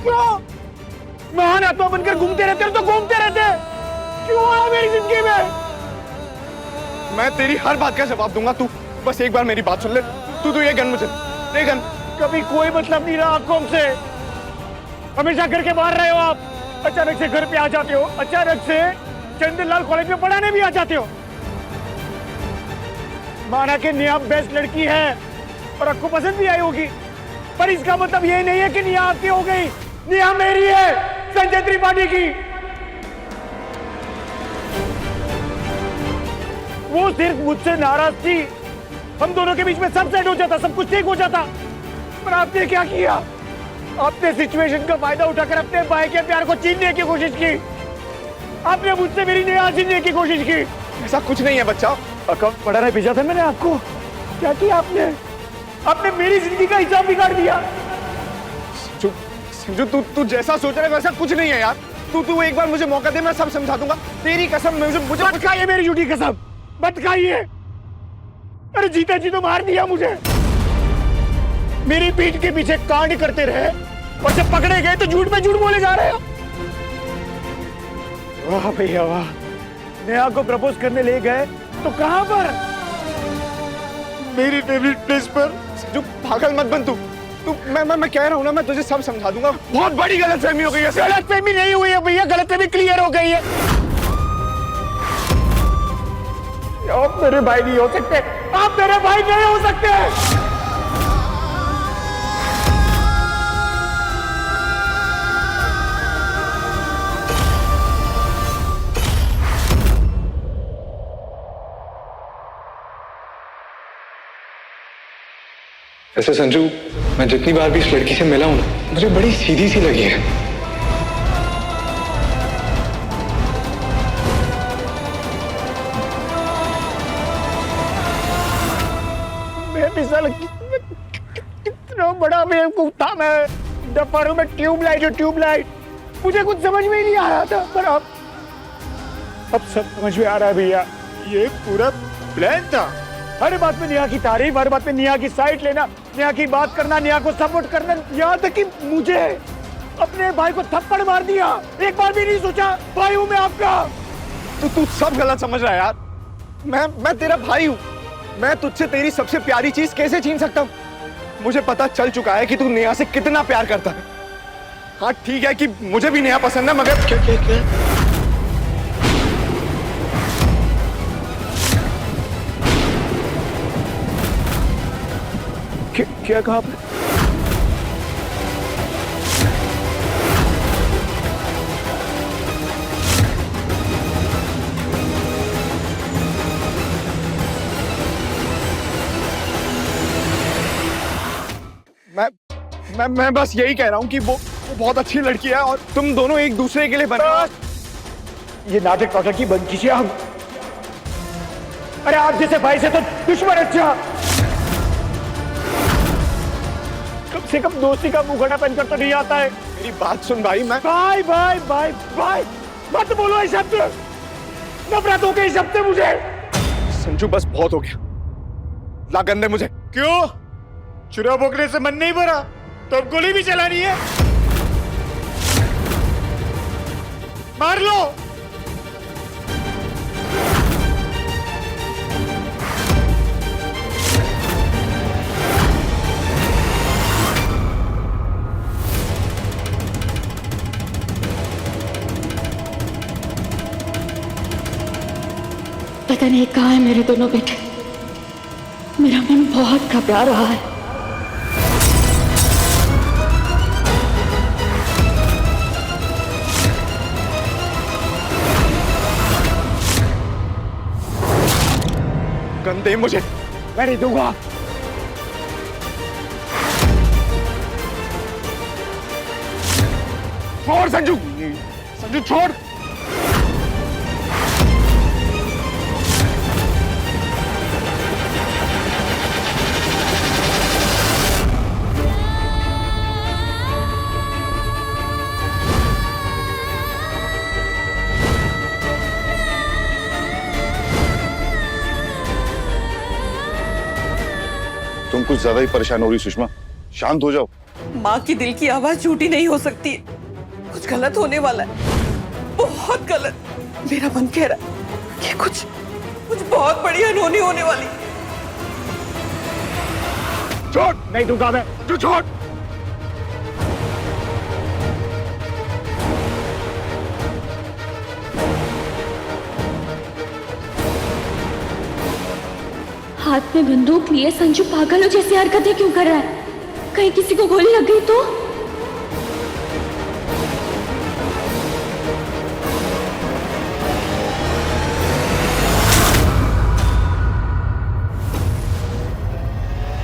क्यों? महान आत्मा बनकर घूमते रहते तो घूमते रहते, क्यों आया मेरी जिंदगी में? मैं तेरी हर बात का जवाब दूंगा, तू बस एक बार मेरी बात सुन ले। तू ये गन मुझे दे, गन। कभी कोई मतलब नहीं रहा आपको हमसे, हमेशा घर के बाहर रहे हो आप, अचानक से घर पे आ जाते हो, अचानक से चंद्रलाल कॉलेज में पढ़ाने भी आ जाते हो। माना कि नेहा बेस्ट लड़की है और आपको पसंद भी आई होगी, पर इसका मतलब ये नहीं है कि नेहा आपकी हो गई। नेहा मेरी है, संजय त्रिपाठी की। वो सिर्फ मुझसे नाराज थी, हम दोनों के बीच में सब सेट हो जाता, सब कुछ ठीक हो जाता, पर आपने क्या किया? आपने सिचुएशन का फायदा उठाकर अपने भाई के प्यार को छीनने की कोशिश की। आपने मुझसे मेरी नेहा छीनने की कोशिश की। ऐसा कुछ नहीं है बच्चा। अकाउंट पढ़ाना भेजा था मैंने आपको, क्या किया आपने? आपने मेरी जिंदगी का हिसाब बिगाड़ दिया। संजू, तू जैसा सोच रहा है वैसा कुछ नहीं है यार। तू एक बार मुझे मौका दे, मैं सब समझा दूंगा। तेरी कसम, मुझे मत खाइए मेरी झूठी कसम, मत खाइए। अरे जीते जी तो मार दिया मुझे, मेरी पीठ के पीछे कांड करते रहे और जब पकड़े गए तो झूठ पे झूठ बोले जा रहे हो। वाह भैया वाह, नेहा को प्रपोज करने ले गए तो कहां पर? मेरी फेवरेट प्लेस पर। संजू पागल मत बन तू। मैं कह रहा हूँ ना, मैं तुझे सब समझा दूंगा। बहुत बड़ी गलतफहमी हो गई है। गलतफहमी नहीं हुई है भैया, गलतफहमी क्लियर हो गई है। आप मेरे भाई नहीं हो सकते, आप मेरे भाई नहीं हो सकते। वैसे संजू, मैं जितनी बार भी इस लड़की से मिला हूं ना, मुझे बड़ी सीधी सी लगी है। मैं भी साला कितना बड़ा बेवकूफ था मैं। डफर में ट्यूबलाइट, मुझे कुछ समझ में ही नहीं आ रहा था, पर अब सब समझ में आ रहा है भैया। ये पूरा प्लान था। हर बात में नेहा की तारीफ, हर बात में नेहा की साइड लेना, नेहा की बात करना, नेहा को सपोर्ट करना, यहाँ तक कि मुझे अपने भाई को थप्पड़ मार दिया। एक बार भी नहीं सोचा भाई हूं मैं आपका। तू सब गलत समझ रहा है यार। मैं तेरा भाई हूँ। मैं तुझसे तेरी सबसे प्यारी चीज कैसे छीन सकता हूँ? मुझे पता चल चुका है कि तू नेहा से कितना प्यार करता है। हाँ ठीक है कि मुझे भी नेहा पसंद है, मगर क्या कहा आपने? मैं बस यही कह रहा हूँ कि वो बहुत अच्छी लड़की है और तुम दोनों एक दूसरे के लिए बने। ये नाटक वाटक की बंद कीजिए आप। अरे आप जैसे भाई से तो दुश्मन अच्छा। कम से कम दोस्ती का मुखौटा पहनकर तो नहीं आता है। मेरी बात सुन भाई। मैं भाई मत बोलो ये शब्द, नफरत हो गई शब्द से मुझे। संजू बस बहुत हो गया, ला गंदे मुझे। क्यों? चुरा भोंकने से मन नहीं भरा तो अब गोली भी चलानी है? मार लो। पता नहीं कहाँ है मेरे दोनों बेटे, मेरा मन बहुत घबरा रहा है। गंदे मुझे। मैं नहीं दूंगा। छोड़ संजू, संजू छोड़। तुम कुछ ज्यादा ही परेशान हो रही सुषमा, शांत हो जाओ। माँ की दिल की आवाज झूठी नहीं हो सकती है। कुछ गलत होने वाला है, बहुत गलत। मेरा मन कह रहा है कि कुछ बहुत बड़ी अनहोनी होने वाली। छोड़, नहीं दूंगा मैं, तू छोड़। हाथ में बंदूक लिए संजू पागलों जैसी हरकतें क्यों कर रहा है? कहीं किसी को गोली लग गई तो?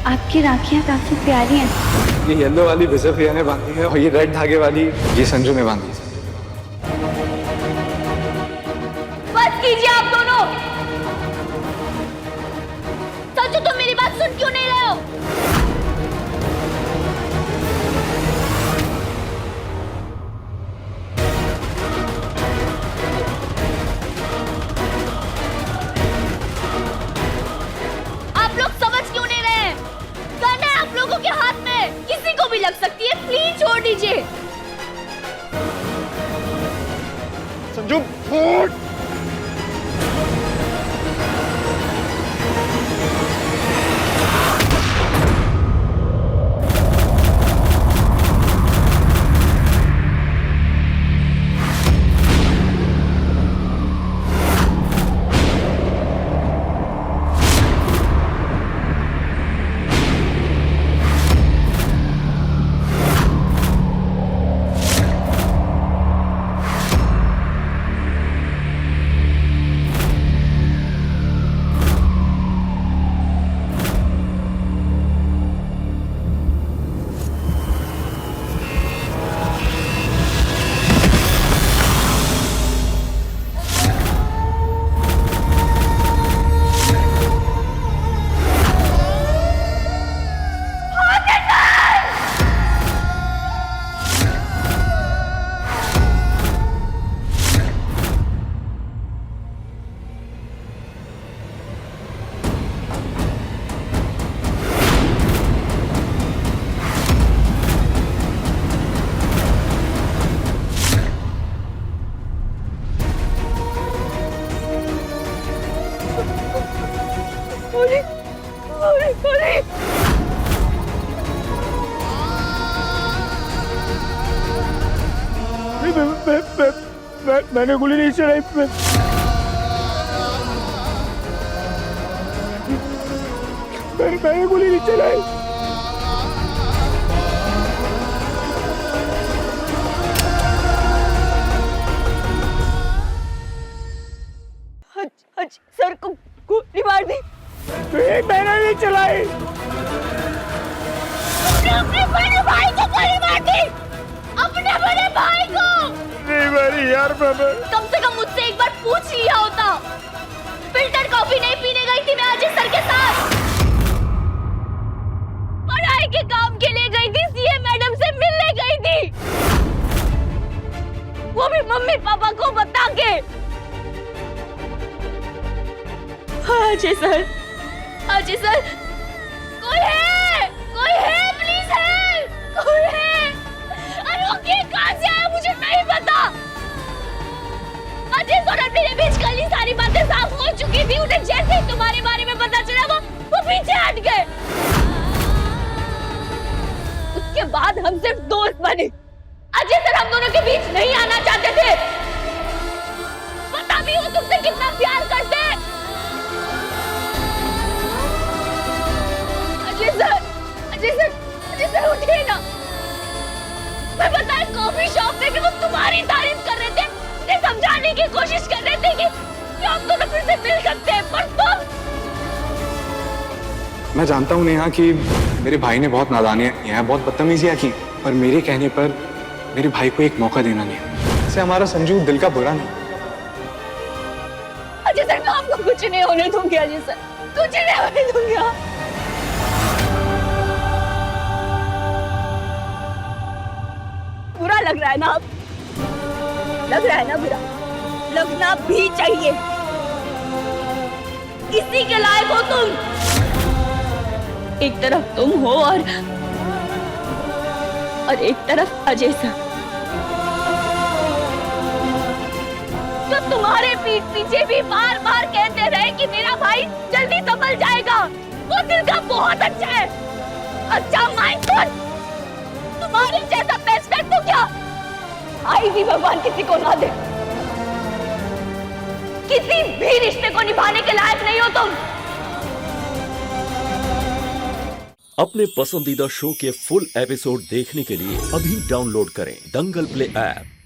आपकी राखियां काफी प्यारी हैं। ये येलो वाली बिजफिया ने बांधी है और ये रेड धागे वाली ये संजू ने बांधी है। बस कीजिए आप दोनों। संजू, तुम मेरी बात सुन क्यों नहीं रहे हो? आप लोग समझ क्यों नहीं रहे हैं? गन है आप लोगों के हाथ में, किसी को भी लग सकती है। प्लीज छोड़ दीजिए। संजू छोड़। मैंने गोली नहीं चलाई। मैंने गोली नहीं चलाई। सर को गोली मार दी। मैंने नहीं चलाई। अपने बड़े भाई को गोली मार दी। अपने बड़े भाई को नहीं मारी यार। कम से कम मुझसे एक बार पूछ लिया होता। फिल्टर कॉफी नहीं पीने गई थी मैं अजय सर के साथ। पढ़ाई के काम के लिए गई थी, सीए मैडम से मिलने गई थी, वो भी मम्मी पापा को बता के। अजय सर, अजय सर, कोई है? कोई है? प्लीज है, कोई है? अरे वो कहाँ से आया मुझे नहीं पता। अजय सर और मेरे बीच कल ही सारी बातें साफ हो चुकी थी। उन्हें जैसे ही तुम्हारे बारे में पता चला वो पीछे हट गए। उसके बाद हम सिर्फ दोस्त बने। अजय सर हम दोनों के बीच नहीं आना चाहते थे। पता भी वो तुमसे कितना प्यार करते हैं। Ajay sir, Ajay sir, Ajay sir उठिए ना। मैं बताए कॉफी शॉप में भी वो तुम्हारी तारीफ कर रहे थे, उन्हें समझाने की कोशिश कर रहे थे कि हम दोनों फिर से मिल सकते हैं, पर तुम। मैं जानता हूँ नेहा कि मेरे भाई ने बहुत नादानियां की हैं, बहुत बदतमीजियां की, पर मेरे कहने पर मेरे भाई को एक मौका देना नहीं। इससे हमारा संजू दिल का बुरा नहीं। अजय सर मैं आपको कुछ नहीं होने दूंगी। अजय सर कुछ नहीं होने दूंगी। बुरा लग रहा है ना? आप लग रहा है ना बुरा? लगना भी चाहिए। इसी के लायक हो तुम। एक तरफ तुम हो और और एक तरफ अजय सर जो तुम्हारे पीठ पीछे भी बार बार कहते रहे कि मेरा भाई जल्दी संभल जाएगा, वो दिल का बहुत अच्छा है, अच्छा माइंड। तुम्हारे जैसा बेस्ट फ्रेंड तो क्या भाई भी भगवान किसी को ना दे। किसी भी रिश्ते को निभाने के लायक नहीं हो तुम। अपने पसंदीदा शो के फुल एपिसोड देखने के लिए अभी डाउनलोड करें दंगल प्ले ऐप।